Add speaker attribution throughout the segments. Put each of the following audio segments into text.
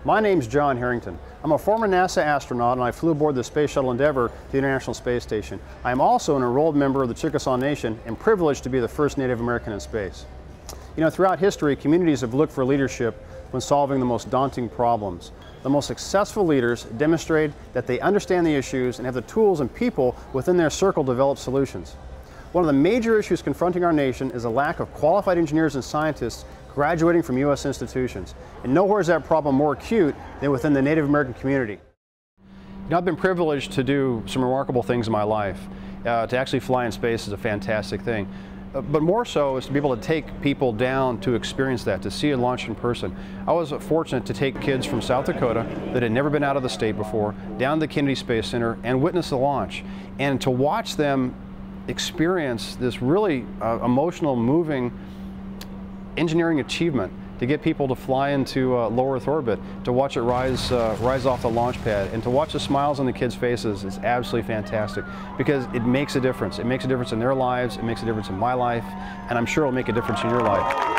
Speaker 1: My name's John Harrington. I'm a former NASA astronaut and I flew aboard the Space Shuttle Endeavour to the International Space Station. I am also an enrolled member of the Chickasaw Nation and privileged to be the first Native American in space. You know, throughout history, communities have looked for leadership when solving the most daunting problems. The most successful leaders demonstrate that they understand the issues and have the tools and people within their circle to develop solutions. One of the major issues confronting our nation is a lack of qualified engineers and scientists graduating from U.S. institutions. And nowhere is that problem more acute than within the Native American community. You know, I've been privileged to do some remarkable things in my life. To actually fly in space is a fantastic thing. But more so is to be able to take people down to experience that, to see it launched in person. I was fortunate to take kids from South Dakota that had never been out of the state before, down to the Kennedy Space Center and witness the launch. And to watch them experience this really emotional, moving engineering achievement, to get people to fly into low Earth orbit, to watch it rise off the launch pad, and to watch the smiles on the kids' faces is absolutely fantastic because it makes a difference. It makes a difference in their lives, it makes a difference in my life, and I'm sure it'll make a difference in your life.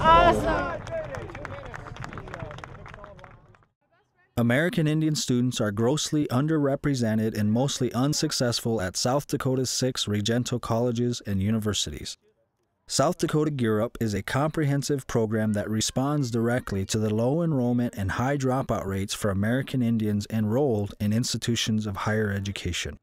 Speaker 2: Awesome!
Speaker 3: American Indian students are grossly underrepresented and mostly unsuccessful at South Dakota's 6 Regento colleges and universities. South Dakota GEARUP is a comprehensive program that responds directly to the low enrollment and high dropout rates for American Indians enrolled in institutions of higher education.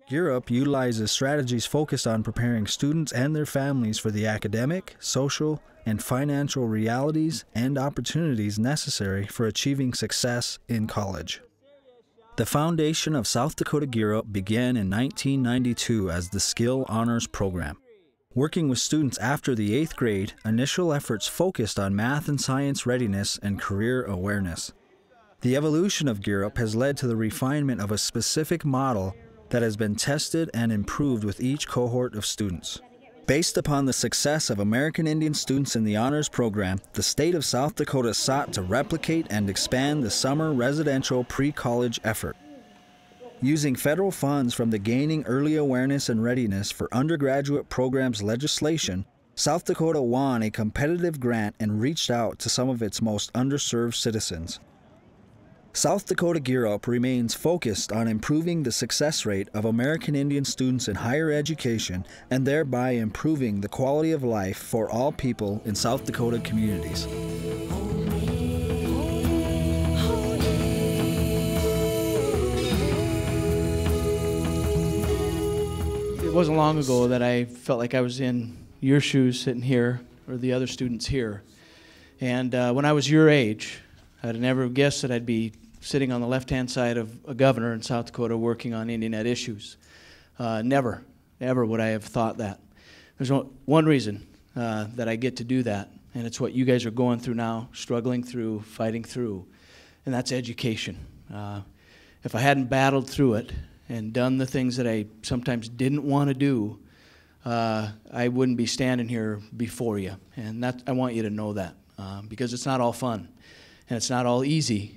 Speaker 3: GEARUP utilizes strategies focused on preparing students and their families for the academic, social, and financial realities and opportunities necessary for achieving success in college. The foundation of South Dakota GEARUP began in 1992 as the Skill Honors Program. Working with students after the 8th grade, initial efforts focused on math and science readiness and career awareness. The evolution of GEARUP has led to the refinement of a specific model that has been tested and improved with each cohort of students. Based upon the success of American Indian students in the honors program, the state of South Dakota sought to replicate and expand the summer residential pre-college effort. Using federal funds from the Gaining Early Awareness and Readiness for Undergraduate Programs legislation, South Dakota won a competitive grant and reached out to some of its most underserved citizens. South Dakota GEARUP remains focused on improving the success rate of American Indian students in higher education and thereby improving the quality of life for all people in South Dakota communities.
Speaker 4: It wasn't long ago that I felt like I was in your shoes sitting here, or the other students here. And when I was your age, I'd never guessed that I'd be sitting on the left-hand side of a governor in South Dakota working on Indian Ed issues. Never would I have thought that. There's one reason that I get to do that, and it's what you guys are going through now, struggling through, fighting through, and that's education. If I hadn't battled through it and done the things that I sometimes didn't want to do, I wouldn't be standing here before you. And I want you to know that, because it's not all fun, and it's not all easy.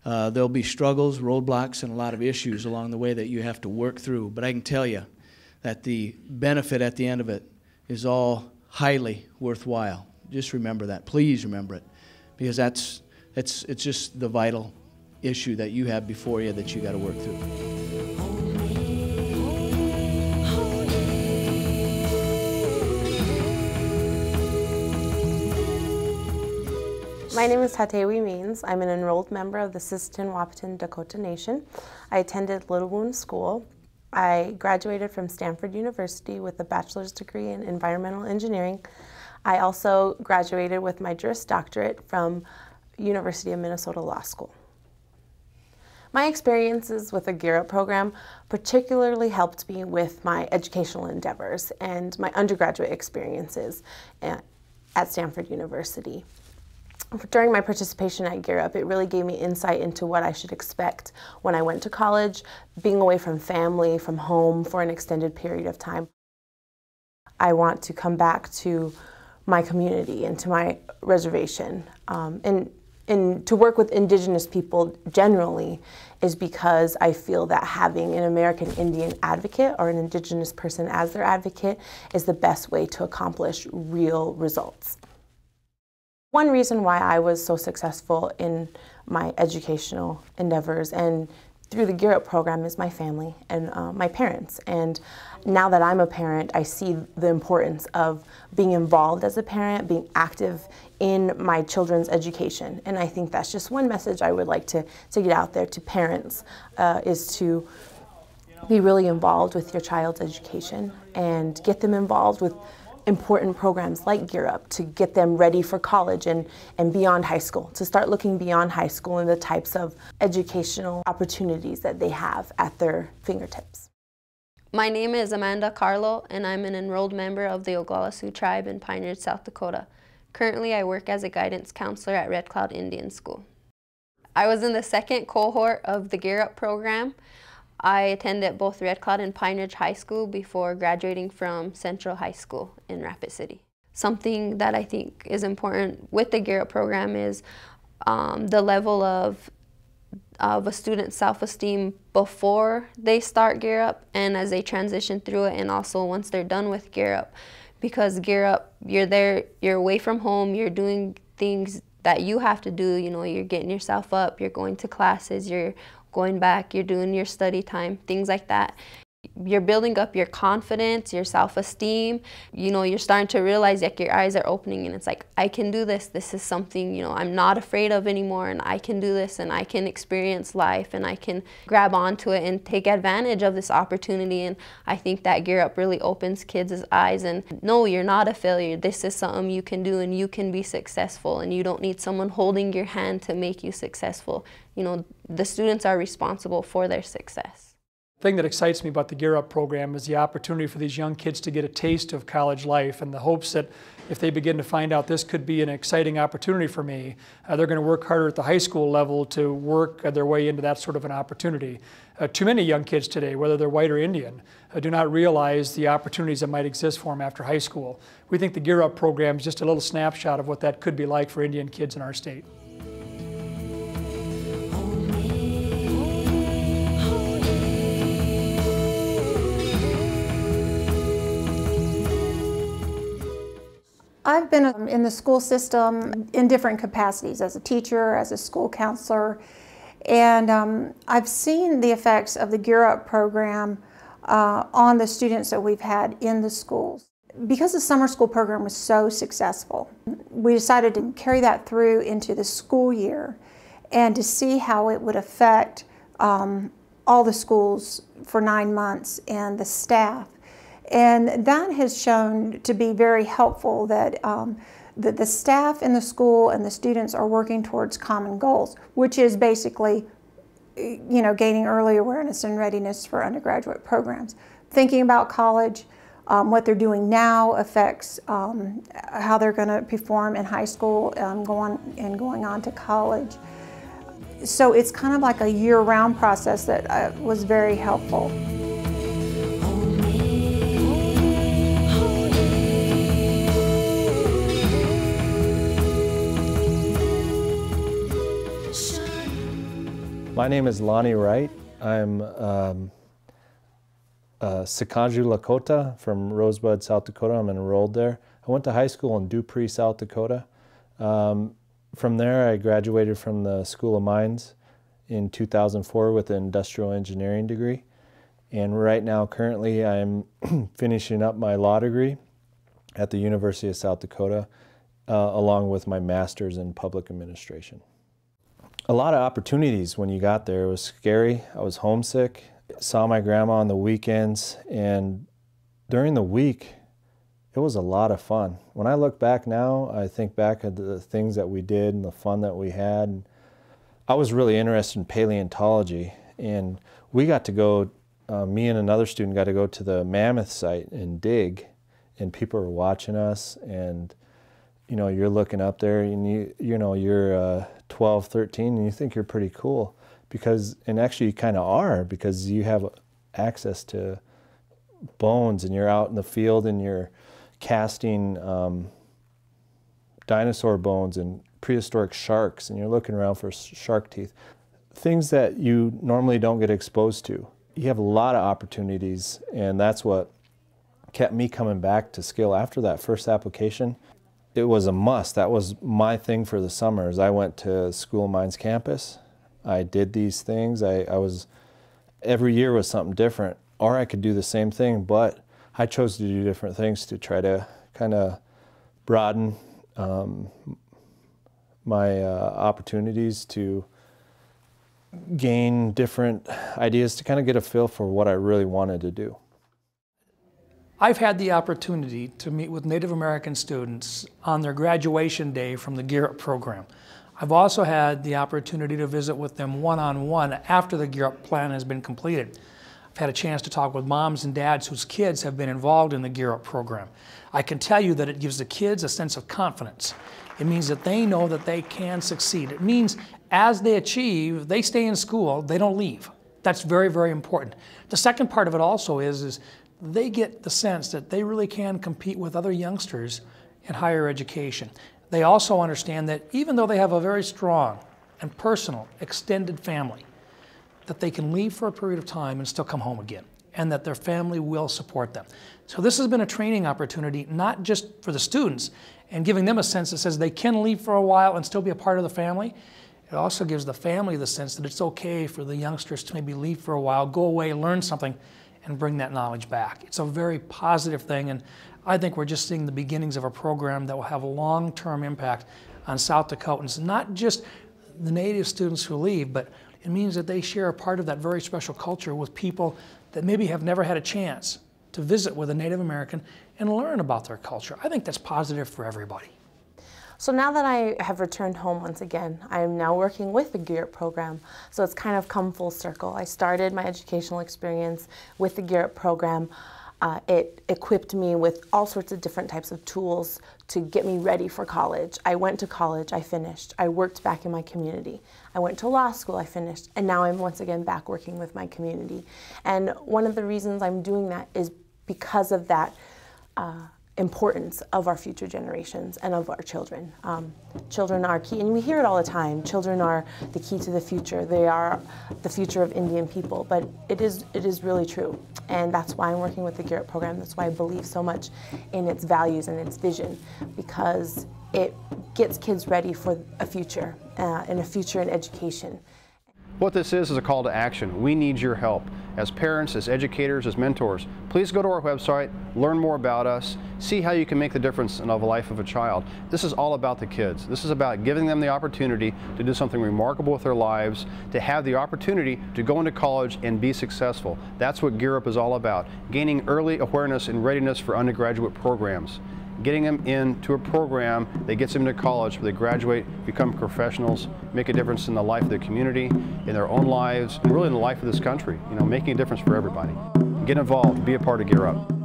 Speaker 4: There'll be struggles, roadblocks, and a lot of issues along the way that you have to work through. But I can tell you that the benefit at the end of it is all highly worthwhile. Just remember that. Please remember it, because it's just the vital issue that you have before you that you got to work through.
Speaker 5: My name is Tatewi Means. I'm an enrolled member of the Sisseton-Wahpeton Dakota Nation. I attended Little Wound School. I graduated from Stanford University with a bachelor's degree in environmental engineering. I also graduated with my Juris Doctorate from University of Minnesota Law School. My experiences with the GEARUP program particularly helped me with my educational endeavors and my undergraduate experiences at Stanford University. During my participation at GEARUP, it really gave me insight into what I should expect when I went to college, being away from family, from home for an extended period of time. I want to come back to my community and to my reservation. And to work with Indigenous people generally is because I feel that having an American Indian advocate or an Indigenous person as their advocate is the best way to accomplish real results. One reason why I was so successful in my educational endeavors and through the GEARUP program is my family and my parents. And now that I'm a parent, I see the importance of being involved as a parent, being active in my children's education. And I think that's just one message I would like to get out there to parents, is to be really involved with your child's education and get them involved with important programs like GEARUP to get them ready for college and beyond high school, to start looking beyond high school and the types of educational opportunities that they have at their fingertips.
Speaker 6: My name is Amanda Carlo, and I'm an enrolled member of the Oglala Sioux tribe in Pine Ridge, South Dakota. Currently, I work as a guidance counselor at Red Cloud Indian School. I was in the second cohort of the GEARUP program. I attended both Red Cloud and Pine Ridge High School before graduating from Central High School in Rapid City. Something that I think is important with the GEARUP program is the level of a student's self-esteem before they start GEARUP and as they transition through it, and also once they're done with GEARUP. Because GEARUP, you're there, you're away from home, you're doing things that you have to do, you know, you're getting yourself up, you're going to classes, you're going back, you're doing your study time, things like that. You're building up your confidence, your self-esteem. You know, you're starting to realize like your eyes are opening and it's like, I can do this. This is something, you know, I'm not afraid of anymore, and I can do this, and I can experience life, and I can grab onto it and take advantage of this opportunity. And I think that GEARUP really opens kids' eyes and no, you're not a failure. This is something you can do and you can be successful, and you don't need someone holding your hand to make you successful. You know, the students are responsible for their success.
Speaker 7: The thing that excites me about the GEARUP program is the opportunity for these young kids to get a taste of college life, and the hopes that if they begin to find out this could be an exciting opportunity for me, they're going to work harder at the high school level to work their way into that sort of an opportunity. Too many young kids today, whether they're white or Indian, do not realize the opportunities that might exist for them after high school. We think the GEARUP program is just a little snapshot of what that could be like for Indian kids in our state.
Speaker 8: I've been in the school system in different capacities, as a teacher, as a school counselor, and I've seen the effects of the GEARUP program on the students that we've had in the schools. Because the summer school program was so successful, we decided to carry that through into the school year and to see how it would affect all the schools for 9 months and the staff. And that has shown to be very helpful, that the staff in the school and the students are working towards common goals, which is basically, you know, gaining early awareness and readiness for undergraduate programs. Thinking about college, what they're doing now affects how they're going to perform in high school, going on to college. So it's kind of like a year-round process that was very helpful.
Speaker 9: My name is Lonnie Wright. I'm Sikanju Lakota from Rosebud, South Dakota. I'm enrolled there. I went to high school in Dupree, South Dakota. From there, I graduated from the School of Mines in 2004 with an industrial engineering degree. And right now, currently, I'm finishing up my law degree at the University of South Dakota, along with my master's in public administration. A lot of opportunities when you got there. It was scary. I was homesick. Saw my grandma on the weekends, and during the week, it was a lot of fun. When I look back now, I think back at the things that we did and the fun that we had. I was really interested in paleontology, and we got to go, me and another student got to go to the mammoth site and dig, and people were watching us, and you know, you're looking up there and you know, you're 12, 13 and you think you're pretty cool because, and actually you kind of are, because you have access to bones and you're out in the field and you're casting dinosaur bones and prehistoric sharks, and you're looking around for shark teeth. Things that you normally don't get exposed to. You have a lot of opportunities, and that's what kept me coming back to Skill after that first application. It was a must. That was my thing for the summers. I went to School of Mines campus. I did these things. I was, every year was something different, or I could do the same thing, but I chose to do different things to try to kind of broaden my opportunities, to gain different ideas, to kind of get a feel for what I really wanted to do.
Speaker 7: I've had the opportunity to meet with Native American students on their graduation day from the GEARUP program. I've also had the opportunity to visit with them one-on-one after the GEARUP plan has been completed. I've had a chance to talk with moms and dads whose kids have been involved in the GEARUP program. I can tell you that it gives the kids a sense of confidence. It means that they know that they can succeed. It means as they achieve, they stay in school, they don't leave. That's very, very important. The second part of it also is they get the sense that they really can compete with other youngsters in higher education. They also understand that even though they have a very strong and personal extended family, that they can leave for a period of time and still come home again, and that their family will support them. So this has been a training opportunity, not just for the students, and giving them a sense that says they can leave for a while and still be a part of the family. It also gives the family the sense that it's okay for the youngsters to maybe leave for a while, go away, learn something, and bring that knowledge back. It's a very positive thing, and I think we're just seeing the beginnings of a program that will have a long-term impact on South Dakotans, not just the Native students who leave, but it means that they share a part of that very special culture with people that maybe have never had a chance to visit with a Native American and learn about their culture. I think that's positive for everybody.
Speaker 5: So now that I have returned home once again, I am now working with the GEARUP program. So it's kind of come full circle. I started my educational experience with the GEARUP program. It equipped me with all sorts of different types of tools to get me ready for college. I went to college, I finished. I worked back in my community. I went to law school, I finished. And now I'm once again back working with my community. And one of the reasons I'm doing that is because of that importance of our future generations and of our children. Children are key, and we hear it all the time. Children are the key to the future. They are the future of Indian people, but it is really true. And that's why I'm working with the GEARUP program. That's why I believe so much in its values and its vision, because it gets kids ready for a future and a future in education.
Speaker 1: What this is a call to action. We need your help. As parents, as educators, as mentors, please go to our website, learn more about us, see how you can make the difference in the life of a child. This is all about the kids. This is about giving them the opportunity to do something remarkable with their lives, to have the opportunity to go into college and be successful. That's what GEARUP is all about, gaining early awareness and readiness for undergraduate programs. Getting them into a program that gets them to college where they graduate, become professionals, make a difference in the life of their community, in their own lives, and really in the life of this country. You know, making a difference for everybody. Get involved, be a part of GEARUP.